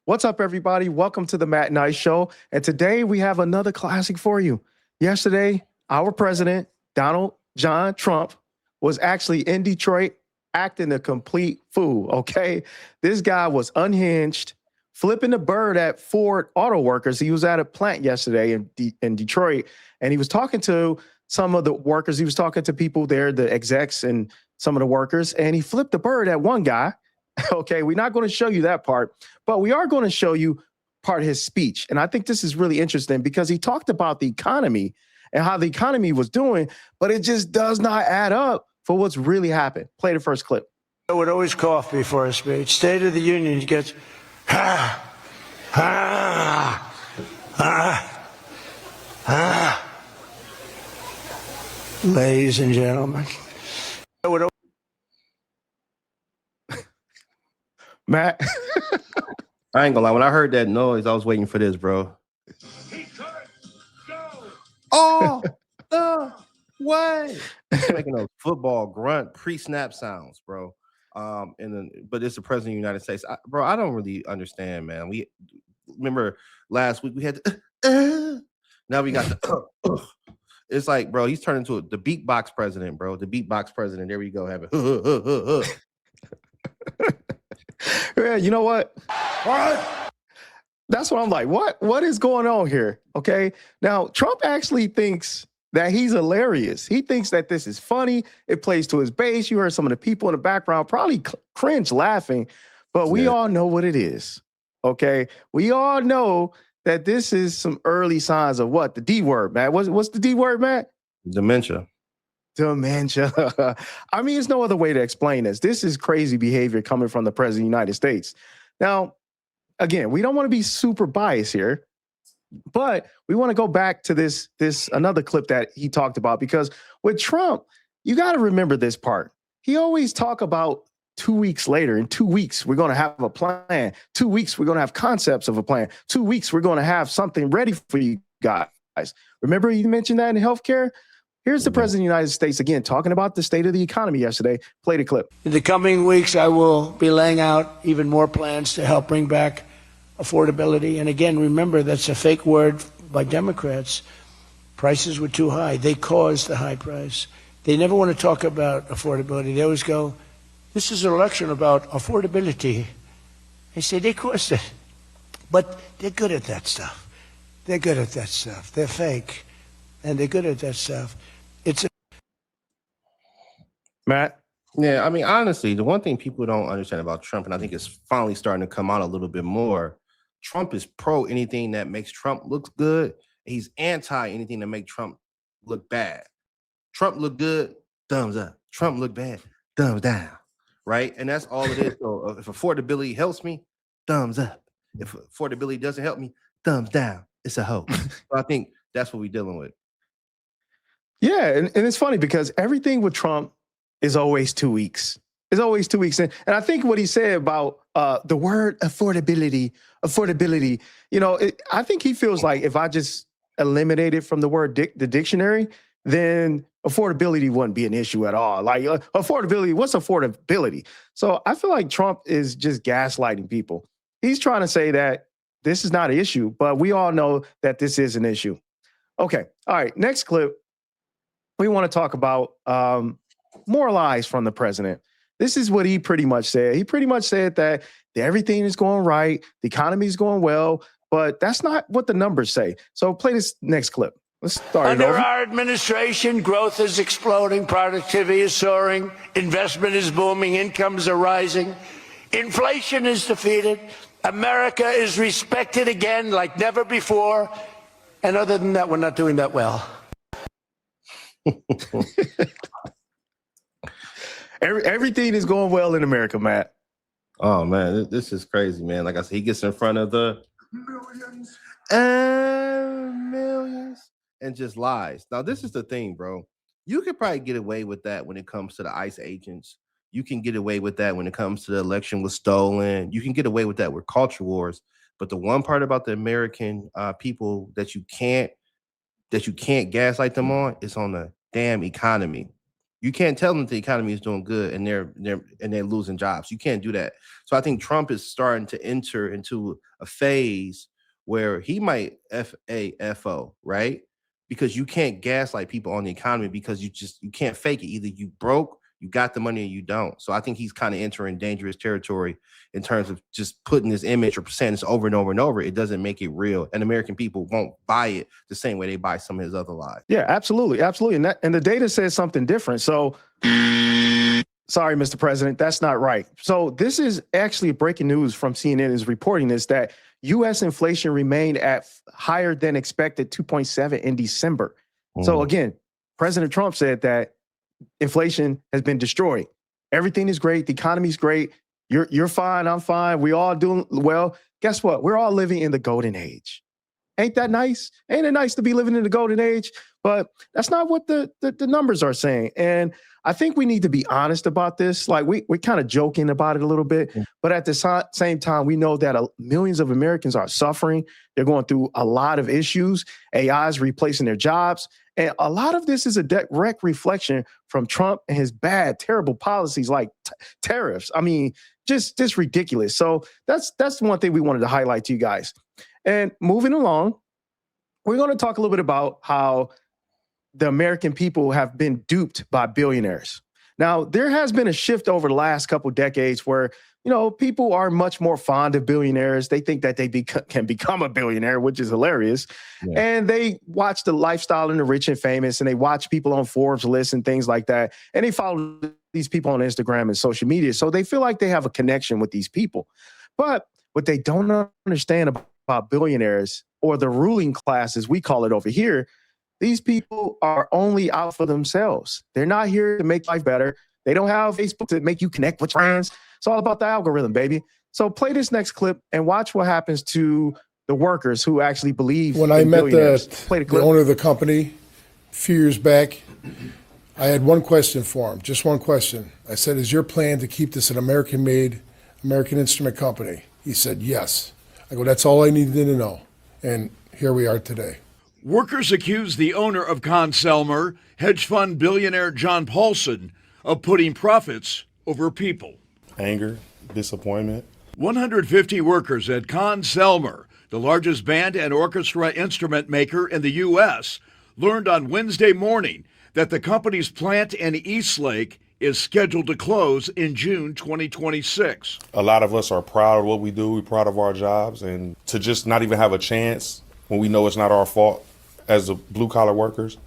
What's up, everybody? Welcome to the Matt Nice Show. And today we have another classic for you. Yesterday, our president, Donald John Trump, was actually in Detroit acting a complete fool, okay? This guy was unhinged, flipping the bird at Ford auto workers. He was at a plant yesterday in Detroit, and he was talking to some of the workers. He was talking to people there, the execs and some of the workers, and he flipped the bird at one guy. Okay, we're not going to show you that part, but we are going to show you part of his speech. And I think this is really interesting because he talked about the economy and how the economy was doing, but it just does not add up for what's really happened. Play the first clip. I would always cough before a speech. State of the Union gets, Ladies and gentlemen, I would Matt. I ain't gonna lie. When I heard that noise, I was waiting for this, bro. He could go. Oh, the way. Making those football grunt pre-snap sounds, bro. But it's the president of the United States. Bro, I don't really understand, man. We remember last week we had now we got the it's like, bro, he's turned into the beatbox president, bro. The beatbox president. There we go. Have it. Yeah, you know what? What? That's what I'm like. What is going on here? Okay. Now, Trump actually thinks that he's hilarious. He thinks that this is funny. It plays to his base. You heard some of the people in the background probably cringe laughing, but we all know what it is. Okay. We all know that this is some early signs of what? The D word, Matt. What's the D word, Matt? Dementia. Dementia. I mean, there's no other way to explain this. This is crazy behavior coming from the president of the United States. Now, again, we don't want to be super biased here, but we want to go back to this another clip that he talked about, because with Trump, you got to remember this part. He always talk about 2 weeks later. In 2 weeks, we're going to have a plan. 2 weeks, we're going to have concepts of a plan. 2 weeks, we're going to have something ready for you guys. Remember you mentioned that in healthcare? Here's the president of the United States again talking about the state of the economy yesterday. Play the clip. In the coming weeks, I will be laying out even more plans to help bring back affordability. And again, remember, that's a fake word by Democrats. Prices were too high. They caused the high price. They never want to talk about affordability. They always go, this is an election about affordability. They say they caused it. But they're good at that stuff. They're good at that stuff. They're fake. And they're good at that stuff. It's a Matt? Yeah, I mean, honestly, the one thing people don't understand about Trump, and I think it's finally starting to come out a little bit more, Trump is pro anything that makes Trump look good. He's anti anything that makes Trump look bad. Trump look good, thumbs up. Trump look bad, thumbs down. Right? And that's all it is. So if affordability helps me, thumbs up. If affordability doesn't help me, thumbs down. It's a hoax. So I think that's what we're dealing with. Yeah, and it's funny because everything with Trump is always 2 weeks. It's always 2 weeks. And I think what he said about the word affordability, you know, I think he feels like if I just eliminate it from the word the dictionary, then affordability wouldn't be an issue at all. Like affordability, what's affordability? So I feel like Trump is just gaslighting people. He's trying to say that this is not an issue, but we all know that this is an issue. Okay, all right, next clip. We want to talk about more lies from the president. This is what he pretty much said. He pretty much said that everything is going right, the economy is going well, but that's not what the numbers say. So play this next clip. Let's start it over. Under our administration, growth is exploding, productivity is soaring, investment is booming, incomes are rising, inflation is defeated, America is respected again like never before, and other than that, we're not doing that well. Everything is going well in America, Matt. Oh man, this is crazy, man. Like I said, he gets in front of the millions and just lies. Now, this is the thing, bro. You could probably get away with that when it comes to the ICE agents. You can get away with that when it comes to the election was stolen. You can get away with that with culture wars. But the one part about the American people that you can't gaslight them on is on the damn economy. You can't tell them that the economy is doing good and they're losing jobs. You can't do that. So I think Trump is starting to enter into a phase where he might FAFO, right? Because you can't gaslight people on the economy because you can't fake it. Either you broke, you got the money, or you don't. So I think he's kind of entering dangerous territory in terms of just putting this image or saying this over and over and over. It doesn't make it real, and American people won't buy it the same way they buy some of his other lies. Yeah, absolutely, absolutely, and the data says something different. So, sorry, Mr. President, that's not right. So this is actually breaking news from CNN is reporting this, that U.S. inflation remained at higher than expected 2.7 in December. So again, President Trump said that inflation has been destroyed. Everything is great. The economy's great. You're fine. I'm fine. We all doing well. Guess what? We're all living in the golden age. Ain't that nice? Ain't it nice to be living in the golden age? But that's not what the numbers are saying. And I think we need to be honest about this. Like we're kind of joking about it a little bit, but at the same time, we know that millions of Americans are suffering. They're going through a lot of issues. AI is replacing their jobs. And a lot of this is a direct reflection from Trump and his bad, terrible policies like tariffs. I mean, just ridiculous. So that's one thing we wanted to highlight to you guys. And moving along, we're going to talk a little bit about how the American people have been duped by billionaires. Now, there has been a shift over the last couple decades where, people are much more fond of billionaires. They think that they can become a billionaire, which is hilarious. Yeah. And they watch the lifestyle and the rich and famous, and they watch people on Forbes lists and things like that. And they follow these people on Instagram and social media. So they feel like they have a connection with these people. But what they don't understand about billionaires, or the ruling class, as we call it over here, these people are only out for themselves. They're not here to make life better. They don't have Facebook to make you connect with friends. It's all about the algorithm, baby. So play this next clip and watch what happens to the workers who actually believe when I met the owner of the company a few years back, I had one question for him, just one question. I said, is your plan to keep this an American-made, American instrument company? He said, yes. I go, that's all I needed to know. And here we are today. Workers accuse the owner of Conn-Selmer, hedge fund billionaire John Paulson, of putting profits over people. Anger, disappointment. 150 workers at Conn-Selmer, the largest band and orchestra instrument maker in the U.S., learned on Wednesday morning that the company's plant in Eastlake is scheduled to close in June 2026. A lot of us are proud of what we do. We're proud of our jobs, and to just not even have a chance when we know it's not our fault as blue-collar workers,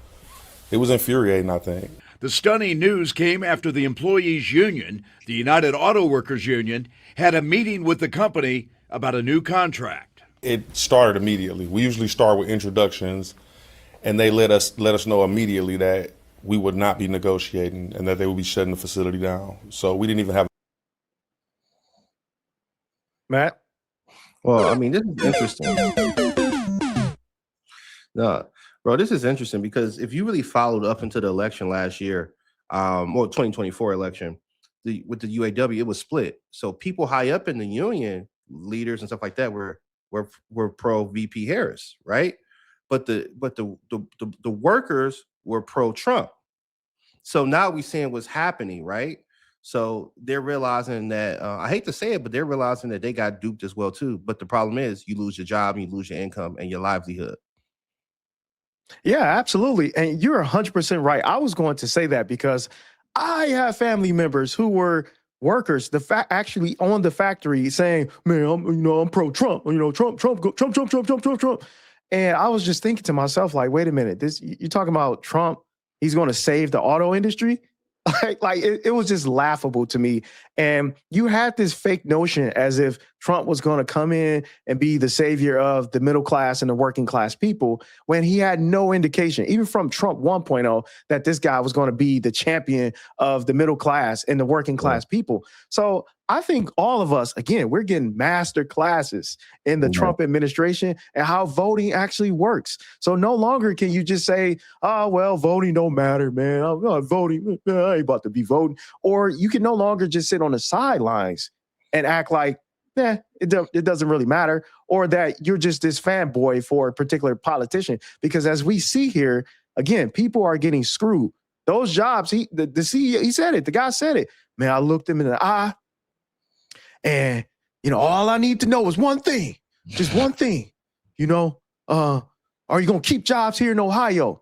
it was infuriating, I think. The stunning news came after the employees' union, the United Auto Workers Union, had a meeting with the company about a new contract. It started immediately. We usually start with introductions, and they let us know immediately that we would not be negotiating and that they would be shutting the facility down. So we didn't even have. Matt? Well, I mean, this is interesting. No, bro, this is interesting because if you really followed up into the election last year, or 2024 election, with the UAW, it was split. So people high up in the union, leaders and stuff like that, were pro VP Harris, right? But the workers were pro Trump. So now we're seeing what's happening, right? So they're realizing that I hate to say it, but they're realizing that they got duped as well too. But the problem is, you lose your job, and you lose your income and your livelihood. Yeah, absolutely. And you're 100% right. I was going to say that because I have family members who were workers, actually on the factory, saying, "Man, I'm pro Trump. Trump." And I was just thinking to myself, like, wait a minute, you're talking about Trump? He's going to save the auto industry? It was just laughable to me. And you had this fake notion as if Trump was going to come in and be the savior of the middle class and the working class people, when he had no indication, even from Trump 1.0, that this guy was going to be the champion of the middle class and the working class people. So I think all of us, again, we're getting master classes in the Trump administration and how voting actually works. So no longer can you just say, "Oh, well, voting don't matter, man. I'm not voting. I ain't about to be voting." Or you can no longer just sit on the sidelines and act like, it doesn't really matter, or that you're just this fanboy for a particular politician. Because as we see here, again, people are getting screwed. Those jobs, the CEO, he said it. The guy said it. Man, I looked him in the eye, and all I need to know is one thing, just one thing. Are you gonna keep jobs here in Ohio?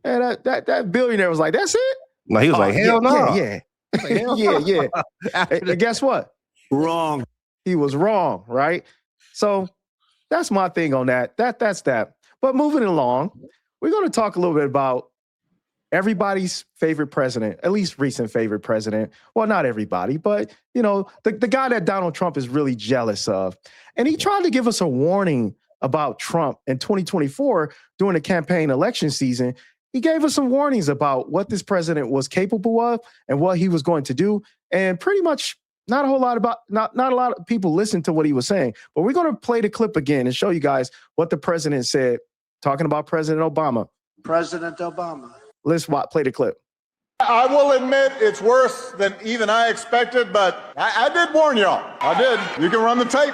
And that billionaire was like, "That's it." No, he was like, "Hell no." Yeah. Yeah. And guess what? Wrong. He was wrong, right? So that's my thing on that. That's that. But moving along, we're going to talk a little bit about everybody's favorite president, at least recent favorite president. Well, not everybody, but the guy that Donald Trump is really jealous of. And he tried to give us a warning about Trump in 2024 during the campaign election season. He gave us some warnings about what this president was capable of and what he was going to do. And pretty much not a lot of people listened to what he was saying. But we're going to play the clip again and show you guys what the president said, talking about President Obama. President Obama. Let's play the clip. I will admit it's worse than even I expected, but I did warn y'all. I did. You can run the tape.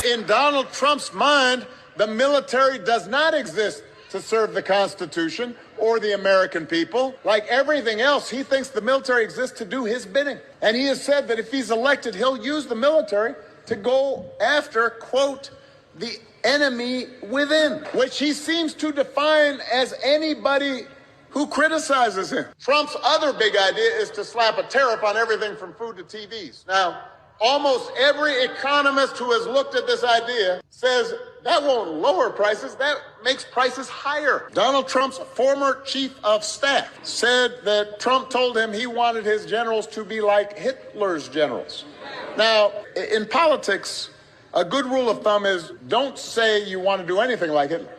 In Donald Trump's mind, the military does not exist to serve the Constitution or the American people. Like everything else, he thinks the military exists to do his bidding. And he has said that if he's elected, he'll use the military to go after, quote, the enemy within, which he seems to define as anybody who criticizes him. Trump's other big idea is to slap a tariff on everything from food to TVs. Now, almost every economist who has looked at this idea says that won't lower prices, that makes prices higher. Donald Trump's former chief of staff said that Trump told him he wanted his generals to be like Hitler's generals. Now, in politics, a good rule of thumb is don't say you want to do anything like Hitler.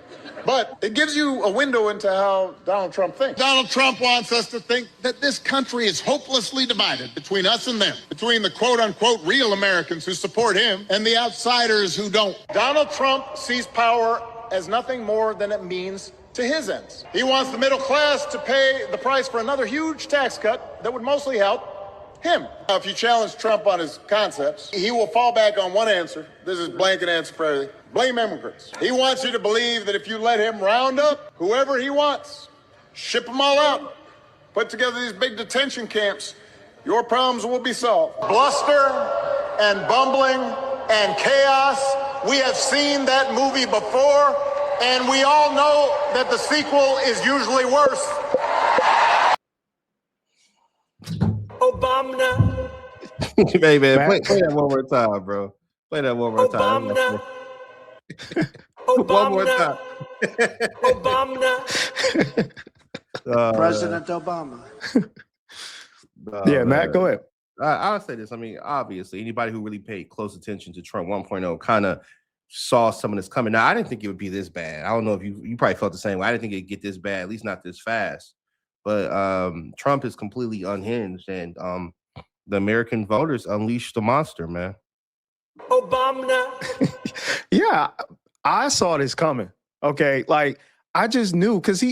But it gives you a window into how Donald Trump thinks. Donald Trump wants us to think that this country is hopelessly divided between us and them, between the quote-unquote real Americans who support him and the outsiders who don't. Donald Trump sees power as nothing more than it means to his ends. He wants the middle class to pay the price for another huge tax cut that would mostly help him. Now, if you challenge Trump on his concepts, he will fall back on one answer. This is blanket answer for everything. Blame immigrants. He wants you to believe that if you let him round up whoever he wants, ship them all out, put together these big detention camps, your problems will be solved. Bluster and bumbling and chaos. We have seen that movie before, and we all know that the sequel is usually worse. Obama. Hey, man, play that one more time, bro. Play that one more time. Obama. One more time. Obama. President Obama. Yeah, Matt, go ahead. I'll say this. I mean, obviously, anybody who really paid close attention to Trump 1.0 kind of saw some of this coming. Now, I didn't think it would be this bad. I don't know if you probably felt the same way. I didn't think it'd get this bad, at least not this fast. But Trump is completely unhinged, and the American voters unleashed the monster, man. Obama. Yeah, I saw this coming. Okay, like I just knew because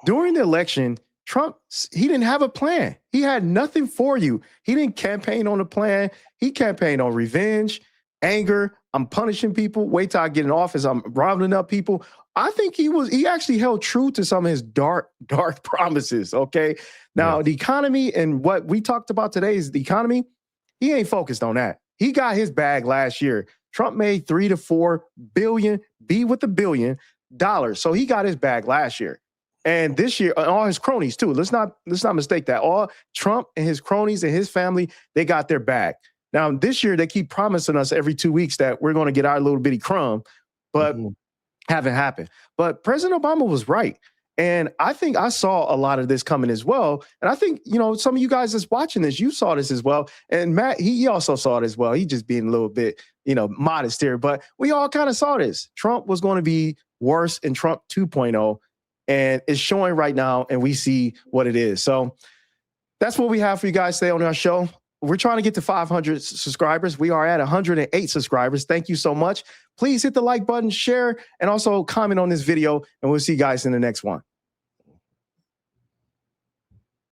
during the election, Trump, he didn't have a plan. He had nothing for you. He didn't campaign on a plan. He campaigned on revenge, anger. I'm punishing people. Wait till I get in office. I'm rounding up people. I think he actually held true to some of his dark promises. Okay. Now, The economy and what we talked about today is the economy. He ain't focused on that. He got his bag last year. Trump made $3 to $4 billion, B with $1 billion. So he got his bag last year. And this year, all his cronies too. Let's not mistake that. All Trump and his cronies and his family, they got their bag. Now, this year, they keep promising us every 2 weeks that we're going to get our little bitty crumb, but haven't happened. But President Obama was right. And I think I saw a lot of this coming as well. And I think, some of you guys that's watching this, you saw this as well. And Matt, he also saw it as well. He just being a little bit, modest here. But we all kind of saw this. Trump was going to be worse in Trump 2.0. And it's showing right now, and we see what it is. So that's what we have for you guys today on our show. We're trying to get to 500 subscribers. We are at 108 subscribers. Thank you so much. Please hit the like button, share, and also comment on this video, and we'll see you guys in the next one.